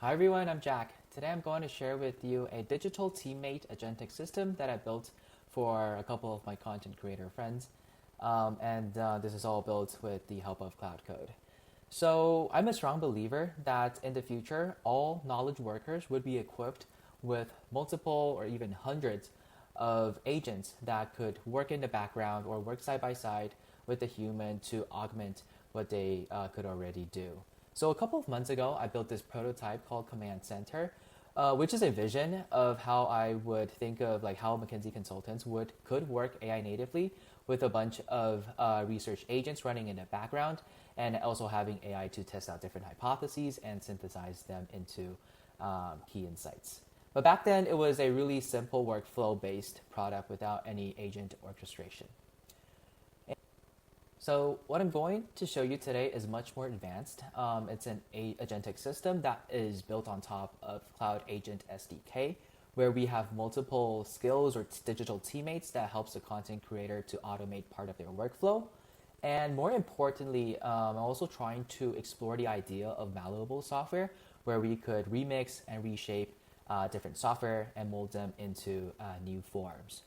Hi everyone, I'm Jack. Today I'm going to share with you a digital teammate agentic system that I built for a couple of my content creator friends. This is all built with the help of Cloud Code. So I'm a strong believer that in the future, all knowledge workers would be equipped with multiple or even hundreds of agents that could work in the background or work side by side with the human to augment what they could already do. So a couple of months ago, I built this prototype called Command Center, which is a vision of how I would think of like how McKinsey consultants could work AI natively with a bunch of research agents running in the background, and also having AI to test out different hypotheses and synthesize them into key insights. But back then, it was a really simple workflow-based product without any agent orchestration. So what I'm going to show you today is much more advanced. It's an agentic system that is built on top of Cloud Agent SDK, where we have multiple skills or digital teammates that helps the content creator to automate part of their workflow. And more importantly, I'm also trying to explore the idea of malleable software, where we could remix and reshape different software and mold them into new forms.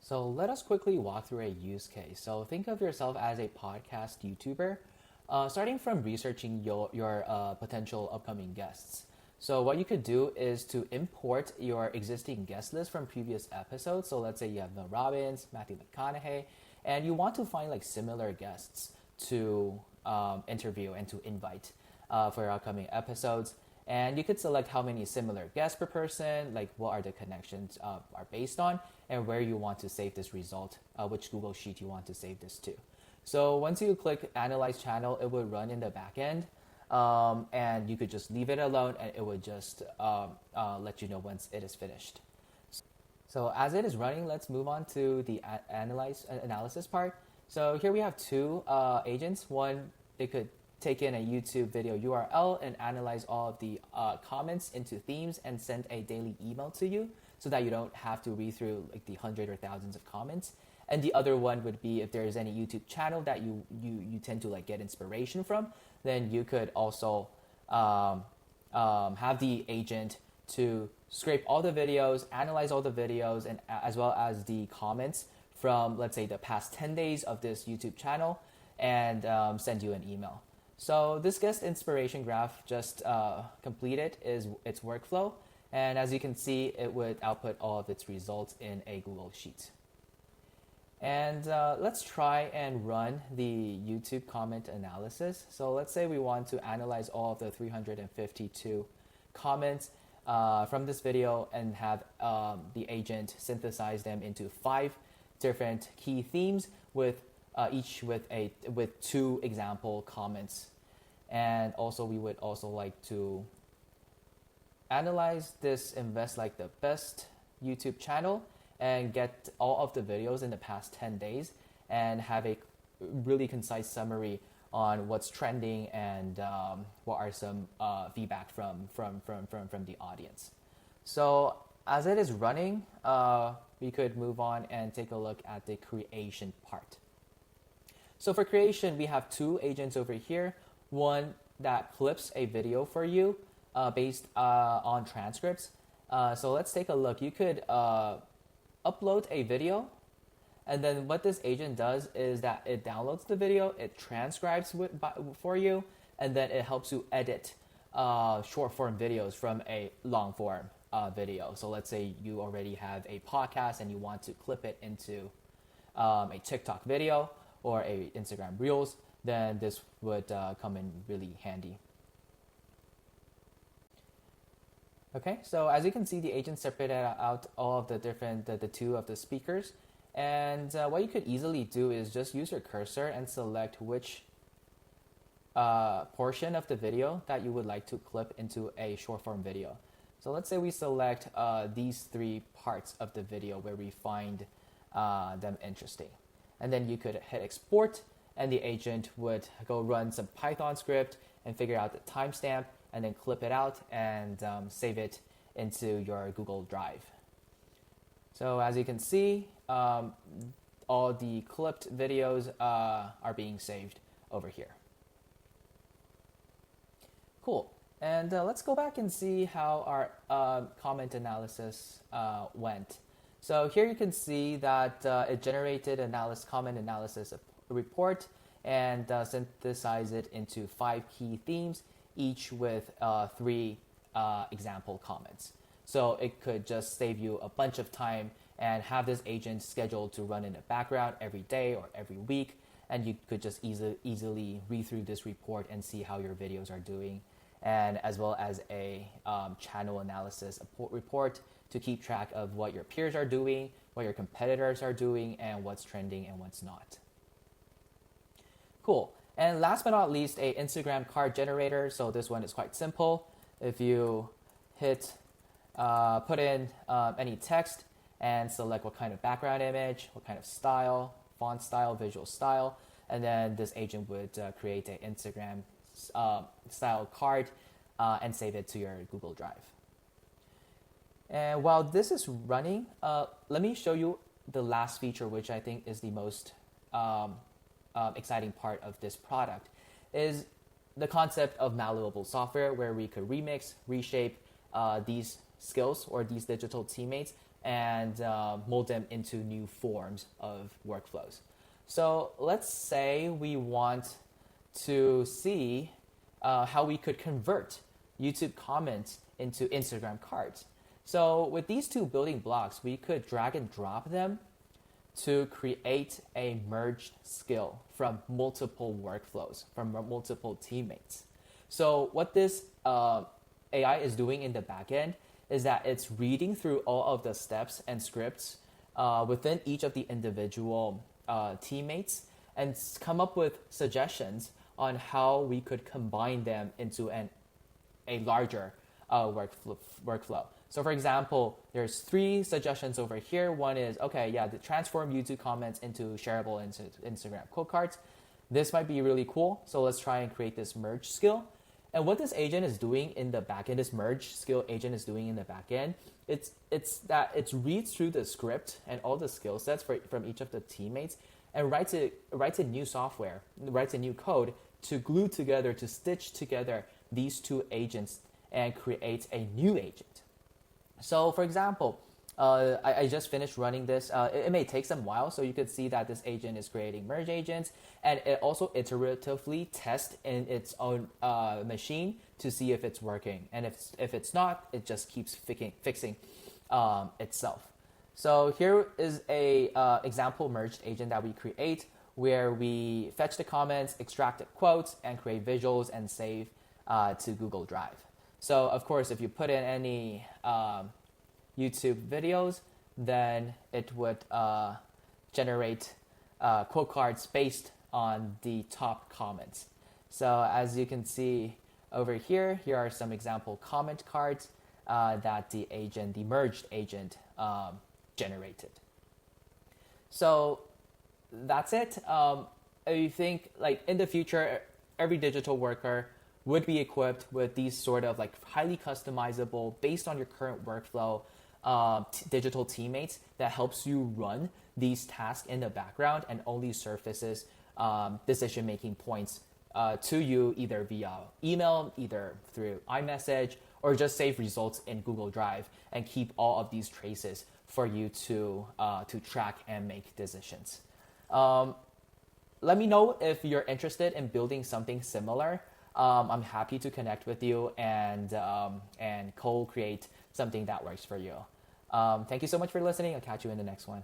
So let us quickly walk through a use case. So think of yourself as a podcast YouTuber, starting from researching your potential upcoming guests. So what you could do is to import your existing guest list from previous episodes. So let's say you have Mel Robbins, Matthew McConaughey, and you want to find like similar guests to interview and to invite for your upcoming episodes. And you could select how many similar guests per person, like what are the connections are based on, and where you want to save this result, which Google Sheet you want to save this to. So once you click Analyze Channel, it would run in the back end, and you could just leave it alone, and it would just let you know once it is finished. So as it is running, let's move on to the analysis part. So here we have two agents. One, they could take in a YouTube video URL and analyze all of the comments into themes and send a daily email to you so that you don't have to read through like the hundred or thousands of comments. And the other one would be if there is any YouTube channel that you tend to like get inspiration from, then you could also have the agent to scrape all the videos, analyze all the videos, and as well as the comments from, let's say, the past 10 days of this YouTube channel, and send you an email. So this guest inspiration graph just completed its workflow. And as you can see, it would output all of its results in a Google Sheet. And let's try and run the YouTube comment analysis. So let's say we want to analyze all of the 352 comments from this video and have the agent synthesize them into 5 different key themes with each with 2 example comments. And also we would also like to analyze this invest like the best YouTube channel and get all of the videos in the past 10 days and have a really concise summary on what's trending and what are some feedback from the audience. So as it is running, we could move on and take a look at the creation part. So for creation, we have 2 agents over here. One that clips a video for you based on transcripts. So let's take a look. You could upload a video, and then what this agent does is that it downloads the video, it transcribes for you, and then it helps you edit short form videos from a long form video. So let's say you already have a podcast and you want to clip it into a TikTok video or a Instagram Reels, then this would come in really handy. Okay, so as you can see, the agent separated out all of the different, the 2 of the speakers. And what you could easily do is just use your cursor and select which portion of the video that you would like to clip into a short form video. So let's say we select these 3 parts of the video where we find them interesting. And then you could hit export, and the agent would go run some Python script and figure out the timestamp, and then clip it out and save it into your Google Drive. So as you can see, all the clipped videos are being saved over here. Cool. And let's go back and see how our comment analysis went. So here you can see that it generated comment analysis report and synthesized it into 5 key themes, each with 3 example comments. So it could just save you a bunch of time and have this agent scheduled to run in the background every day or every week. And you could just easily read through this report and see how your videos are doing, and as well as a channel analysis report to keep track of what your peers are doing, what your competitors are doing, and what's trending and what's not. Cool. And last but not least, a Instagram card generator. So this one is quite simple. If you hit put in any text and select what kind of background image, what kind of style, font style, visual style, and then this agent would create an Instagram style card and save it to your Google Drive. And while this is running, let me show you the last feature, which I think is the most exciting part of this product, is the concept of malleable software, where we could remix, reshape these skills or these digital teammates and mold them into new forms of workflows. So let's say we want to see how we could convert YouTube comments into Instagram cards. So with these 2 building blocks, we could drag and drop them to create a merged skill from multiple workflows, from multiple teammates. So what this AI is doing in the backend is that it's reading through all of the steps and scripts within each of the individual teammates and come up with suggestions on how we could combine them into a larger workflow. So for example, there's 3 suggestions over here. One is, transform YouTube comments into shareable Instagram quote cards. This might be really cool. So let's try and create this merge skill. And what this agent is doing in the backend, this merge skill agent is doing in the backend, it's that it reads through the script and all the skill sets from each of the teammates and writes a new software, writes a new code to glue together, to stitch together these 2 agents and create a new agent. So for example, I just finished running this. It may take some while, so you could see that this agent is creating merge agents, and it also iteratively tests in its own machine to see if it's working. And if it's not, it just keeps fixing itself. So here is a example merged agent that we create, where we fetch the comments, extract the quotes, and create visuals and save to Google Drive. So of course, if you put in any YouTube videos, then it would generate quote cards based on the top comments. So as you can see over here are some example comment cards that the merged agent generated. So that's it. I think like in the future, every digital worker would be equipped with these sort of like highly customizable, based on your current workflow, digital teammates that helps you run these tasks in the background and only surfaces decision-making points to you either via email, either through iMessage, or just save results in Google Drive and keep all of these traces for you to track and make decisions. Let me know if you're interested in building something similar. I'm happy to connect with you and co-create something that works for you. Thank you so much for listening. I'll catch you in the next one.